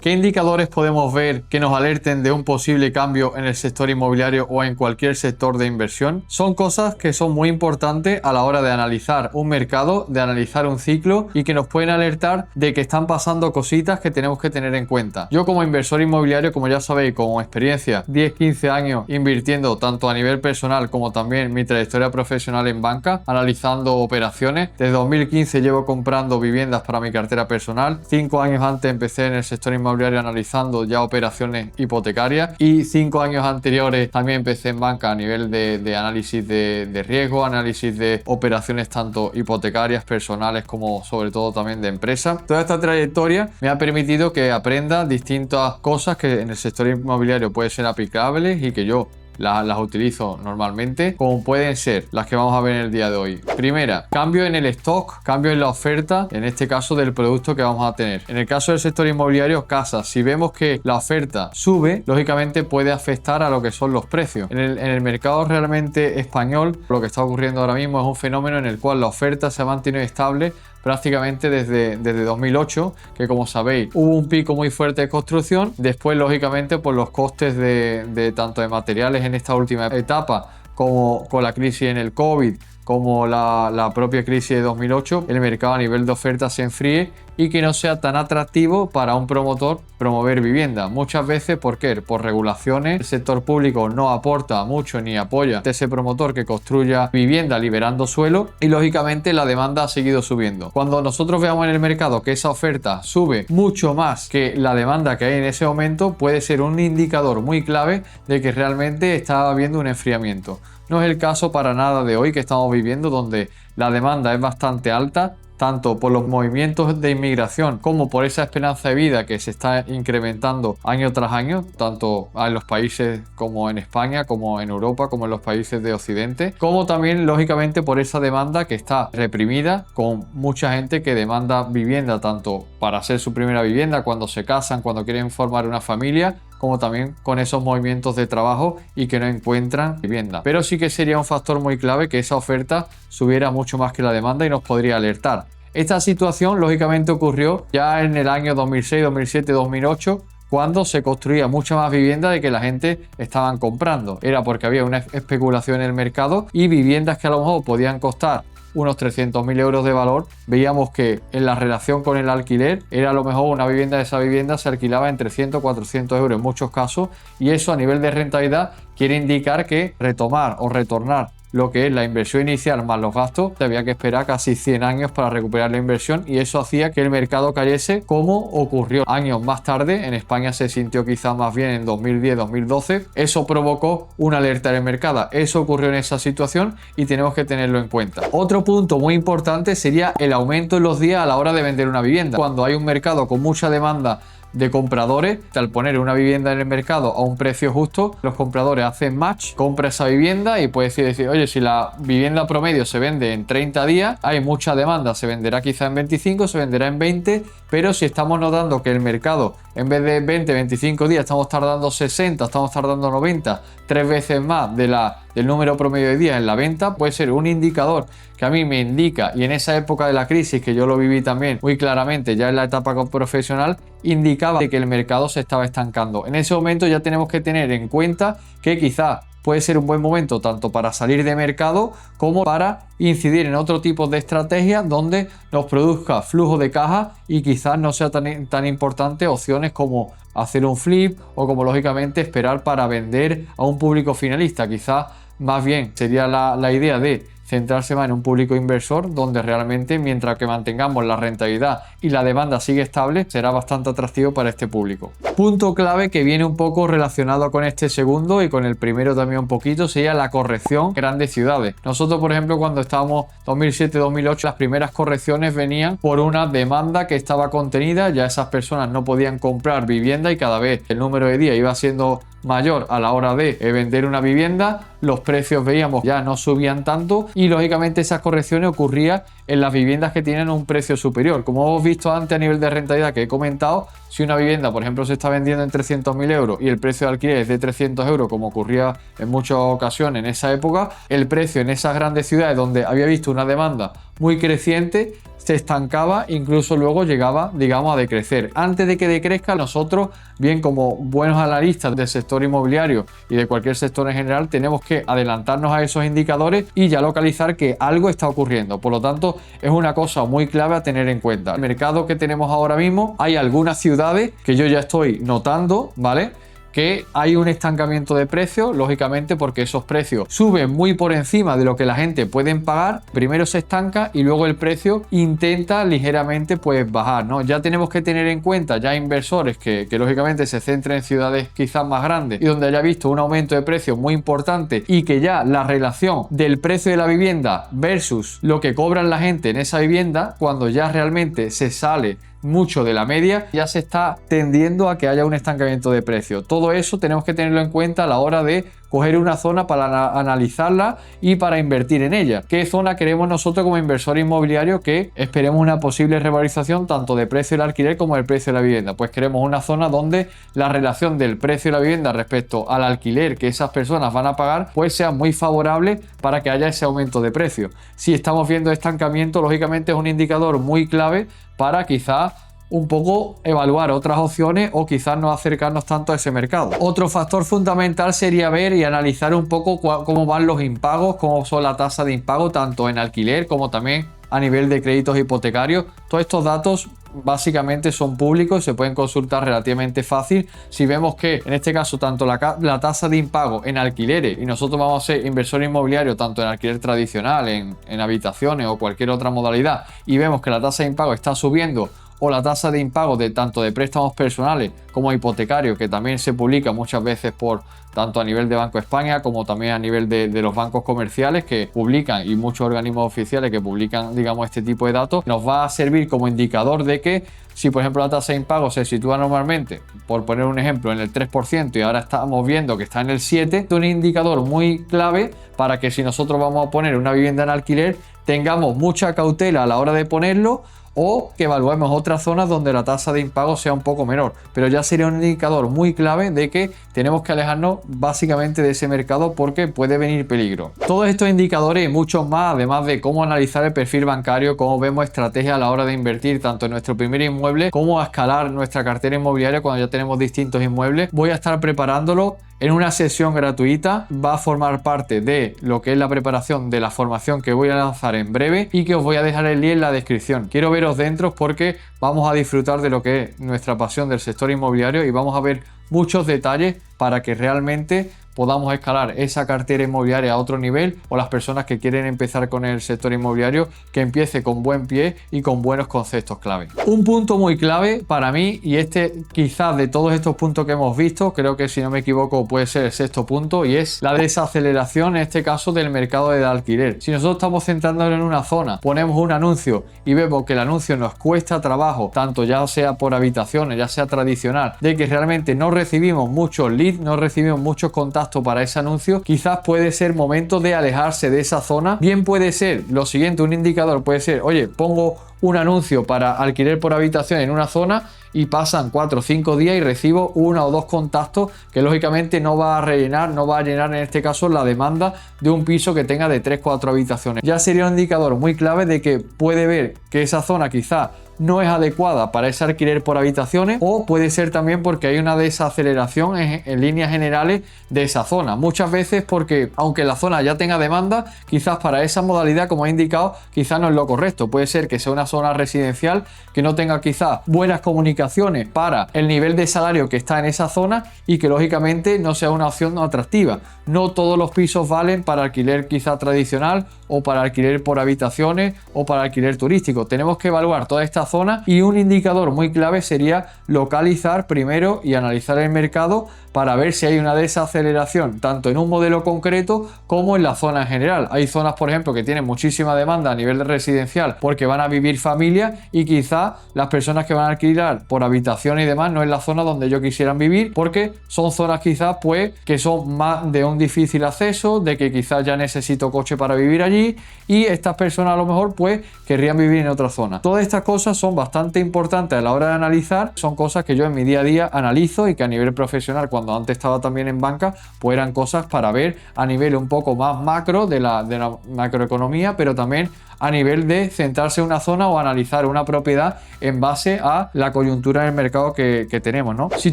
¿Qué indicadores podemos ver que nos alerten de un posible cambio en el sector inmobiliario o en cualquier sector de inversión? Son cosas que son muy importantes a la hora de analizar un mercado, de analizar un ciclo y que nos pueden alertar de que están pasando cositas que tenemos que tener en cuenta. Yo como inversor inmobiliario, como ya sabéis, con experiencia 10-15 años invirtiendo tanto a nivel personal como también mi trayectoria profesional en banca, analizando operaciones. Desde 2015 llevo comprando viviendas para mi cartera personal. 5 años antes empecé en el sector inmobiliario analizando ya operaciones hipotecarias y 5 años anteriores también empecé en banca a nivel de análisis de riesgo, análisis de operaciones tanto hipotecarias, personales como sobre todo también de empresas. Toda esta trayectoria me ha permitido que aprenda distintas cosas que en el sector inmobiliario pueden ser aplicables y que yo las utilizo normalmente, como pueden ser las que vamos a ver en el día de hoy. Primera, cambio en el stock, cambio en la oferta, en este caso del producto que vamos a tener. En el caso del sector inmobiliario, casas, si vemos que la oferta sube, lógicamente puede afectar a lo que son los precios. En el mercado realmente español, lo que está ocurriendo ahora mismo es un fenómeno en el cual la oferta se ha mantenido estable prácticamente desde 2008, que como sabéis hubo un pico muy fuerte de construcción, después lógicamente por los costes de tanto de materiales en esta última etapa como con la crisis en el COVID, como la propia crisis de 2008, el mercado a nivel de oferta se enfríe y que no sea tan atractivo para un promotor promover vivienda. Muchas veces, ¿por qué? Por regulaciones, el sector público no aporta mucho ni apoya a ese promotor que construya vivienda liberando suelo y lógicamente la demanda ha seguido subiendo. Cuando nosotros veamos en el mercado que esa oferta sube mucho más que la demanda que hay en ese momento, puede ser un indicador muy clave de que realmente está habiendo un enfriamiento. No es el caso para nada de hoy que estamos viviendo, donde la demanda es bastante alta, tanto por los movimientos de inmigración como por esa esperanza de vida que se está incrementando año tras año, tanto en los países como en España, como en Europa, como en los países de Occidente, como también lógicamente por esa demanda que está reprimida, con mucha gente que demanda vivienda tanto para hacer su primera vivienda, cuando se casan, cuando quieren formar una familia, como también con esos movimientos de trabajo y que no encuentran vivienda. Pero sí que sería un factor muy clave que esa oferta subiera mucho más que la demanda y nos podría alertar. Esta situación lógicamente ocurrió ya en el año 2006, 2007, 2008, cuando se construía mucha más vivienda de que la gente estaban comprando. Era porque había una especulación en el mercado y viviendas que a lo mejor podían costar unos 300.000 euros de valor, veíamos que en la relación con el alquiler era a lo mejor una vivienda, de esa vivienda se alquilaba en 300, 400 euros en muchos casos, y eso a nivel de rentabilidad quiere indicar que retomar o retornar lo que es la inversión inicial más los gastos, había que esperar casi 100 años para recuperar la inversión y eso hacía que el mercado cayese, como ocurrió años más tarde. En España se sintió quizás más bien en 2010-2012. Eso provocó una alerta en el mercado. Eso ocurrió en esa situación y tenemos que tenerlo en cuenta. Otro punto muy importante sería el aumento en los días a la hora de vender una vivienda. Cuando hay un mercado con mucha demanda de compradores, al poner una vivienda en el mercado a un precio justo, los compradores hacen match, compra esa vivienda y puedes decir, oye, si la vivienda promedio se vende en 30 días, hay mucha demanda, se venderá quizá en 25, se venderá en 20, pero si estamos notando que el mercado en vez de 20-25 días estamos tardando 60, estamos tardando 90, 3 veces más del número promedio de días en la venta, puede ser un indicador que a mí me indica, y en esa época de la crisis que yo lo viví también muy claramente ya en la etapa profesional, indicaba que el mercado se estaba estancando. En ese momento ya tenemos que tener en cuenta que quizás puede ser un buen momento tanto para salir de mercado como para incidir en otro tipo de estrategias donde nos produzca flujo de caja y quizás no sea tan importante opciones como hacer un flip o como lógicamente esperar para vender a un público finalista. Quizás más bien sería la idea de centrarse más en un público inversor donde realmente, mientras que mantengamos la rentabilidad y la demanda sigue estable, será bastante atractivo para este público. Punto clave que viene un poco relacionado con este segundo y con el primero también un poquito, sería la corrección en grandes ciudades. Nosotros, por ejemplo, cuando estábamos 2007-2008, las primeras correcciones venían por una demanda que estaba contenida, ya esas personas no podían comprar vivienda y cada vez el número de días iba siendo mayor a la hora de vender una vivienda, los precios veíamos ya no subían tanto y lógicamente esas correcciones ocurrían en las viviendas que tienen un precio superior. Como hemos visto antes a nivel de rentabilidad que he comentado, si una vivienda por ejemplo se está vendiendo en 300.000 euros y el precio de alquiler es de 300 euros, como ocurría en muchas ocasiones en esa época, el precio en esas grandes ciudades donde había visto una demanda muy creciente se estancaba, incluso luego llegaba, digamos, a decrecer. Antes de que decrezca, nosotros, bien como buenos analistas del sector inmobiliario y de cualquier sector en general, tenemos que adelantarnos a esos indicadores y ya localizar que algo está ocurriendo. Por lo tanto, es una cosa muy clave a tener en cuenta. El mercado que tenemos ahora mismo, hay algunas ciudades que yo ya estoy notando, ¿vale?, que hay un estancamiento de precios, lógicamente, porque esos precios suben muy por encima de lo que la gente puede pagar. Primero se estanca y luego el precio intenta ligeramente pues bajar, ¿no? Ya tenemos que tener en cuenta ya inversores que lógicamente se centren en ciudades quizás más grandes y donde haya visto un aumento de precios muy importante y que ya la relación del precio de la vivienda versus lo que cobran la gente en esa vivienda, cuando ya realmente se sale mucho de la media, ya se está tendiendo a que haya un estancamiento de precio. Todo eso tenemos que tenerlo en cuenta a la hora de coger una zona para analizarla y para invertir en ella. ¿Qué zona queremos nosotros como inversor inmobiliario que esperemos una posible revalorización tanto de precio del alquiler como del precio de la vivienda? Pues queremos una zona donde la relación del precio de la vivienda respecto al alquiler que esas personas van a pagar pues sea muy favorable para que haya ese aumento de precio. Si estamos viendo estancamiento, lógicamente es un indicador muy clave para quizás un poco evaluar otras opciones o quizás no acercarnos tanto a ese mercado. Otro factor fundamental sería ver y analizar un poco cómo van los impagos, cómo son la tasa de impago tanto en alquiler como también a nivel de créditos hipotecarios. Todos estos datos básicamente son públicos y se pueden consultar relativamente fácil. Si vemos que en este caso tanto la tasa de impago en alquileres, y nosotros vamos a ser inversor inmobiliario tanto en alquiler tradicional, en habitaciones o cualquier otra modalidad, y vemos que la tasa de impago está subiendo, o la tasa de impago de tanto de préstamos personales como hipotecarios, que también se publica muchas veces por tanto a nivel de Banco de España como también a nivel de los bancos comerciales que publican, y muchos organismos oficiales que publican, digamos, este tipo de datos, nos va a servir como indicador de que si por ejemplo la tasa de impago se sitúa normalmente, por poner un ejemplo, en el 3% y ahora estamos viendo que está en el 7%, es un indicador muy clave para que si nosotros vamos a poner una vivienda en alquiler tengamos mucha cautela a la hora de ponerlo, o que evaluemos otras zonas donde la tasa de impago sea un poco menor, pero ya sería un indicador muy clave de que tenemos que alejarnos básicamente de ese mercado porque puede venir peligro. Todos estos indicadores y muchos más, además de cómo analizar el perfil bancario, cómo vemos estrategias a la hora de invertir tanto en nuestro primer inmueble, cómo escalar nuestra cartera inmobiliaria cuando ya tenemos distintos inmuebles, voy a estar preparándolo en una sesión gratuita. Va a formar parte de lo que es la preparación de la formación que voy a lanzar en breve y que os voy a dejar el link en la descripción. Quiero veros dentro porque vamos a disfrutar de lo que es nuestra pasión del sector inmobiliario y vamos a ver muchos detalles para que realmente podamos escalar esa cartera inmobiliaria a otro nivel, o las personas que quieren empezar con el sector inmobiliario que empiece con buen pie y con buenos conceptos clave. Un punto muy clave para mí, y este quizás de todos estos puntos que hemos visto, creo que si no me equivoco puede ser el sexto punto, y es la desaceleración en este caso del mercado de alquiler. Si nosotros estamos centrándonos en una zona, ponemos un anuncio y vemos que el anuncio nos cuesta trabajo, tanto ya sea por habitaciones, ya sea tradicional, de que realmente no recibimos muchos leads, no recibimos muchos contactos para ese anuncio, quizás puede ser momento de alejarse de esa zona. Bien puede ser lo siguiente, un indicador puede ser, oye, pongo un anuncio para alquiler por habitación en una zona y pasan 4 o 5 días y recibo 1 o 2 contactos que lógicamente no va a rellenar, no va a llenar en este caso la demanda de un piso que tenga de 3-4 habitaciones. Ya sería un indicador muy clave de que puede ver que esa zona quizás no es adecuada para ese alquiler por habitaciones, o puede ser también porque hay una desaceleración en líneas generales de esa zona. Muchas veces porque aunque la zona ya tenga demanda, quizás para esa modalidad, como he indicado, quizás no es lo correcto. Puede ser que sea una zona residencial que no tenga quizás buenas comunicaciones para el nivel de salario que está en esa zona y que lógicamente no sea una opción atractiva. No todos los pisos valen para alquiler quizá tradicional o para alquiler por habitaciones o para alquiler turístico. Tenemos que evaluar toda esta zona, y un indicador muy clave sería localizar primero y analizar el mercado para ver si hay una desaceleración tanto en un modelo concreto como en la zona en general. Hay zonas, por ejemplo, que tienen muchísima demanda a nivel de residencial porque van a vivir familias, y quizá las personas que van a alquilar por habitación y demás no es la zona donde ellos quisieran vivir, porque son zonas quizás pues que son más de un difícil acceso, de que quizás ya necesito coche para vivir allí, y estas personas a lo mejor pues querrían vivir en otra zona. Todas estas cosas son bastante importantes a la hora de analizar, son cosas que yo en mi día a día analizo y que a nivel profesional, cuando antes estaba también en banca, pues eran cosas para ver a nivel un poco más macro de la macroeconomía, pero también a nivel de centrarse en una zona o analizar una propiedad en base a la coyuntura del mercado que tenemos, ¿no? Si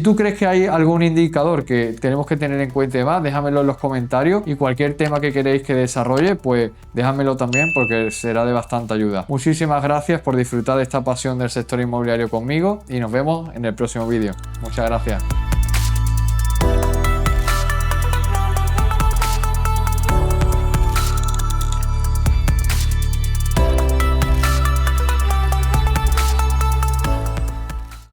tú crees que hay algún indicador que tenemos que tener en cuenta y más, déjamelo en los comentarios, y cualquier tema que queréis que desarrolle, pues déjamelo también porque será de bastante ayuda. Muchísimas gracias por disfrutar de esta pasión del sector inmobiliario conmigo y nos vemos en el próximo vídeo. Muchas gracias.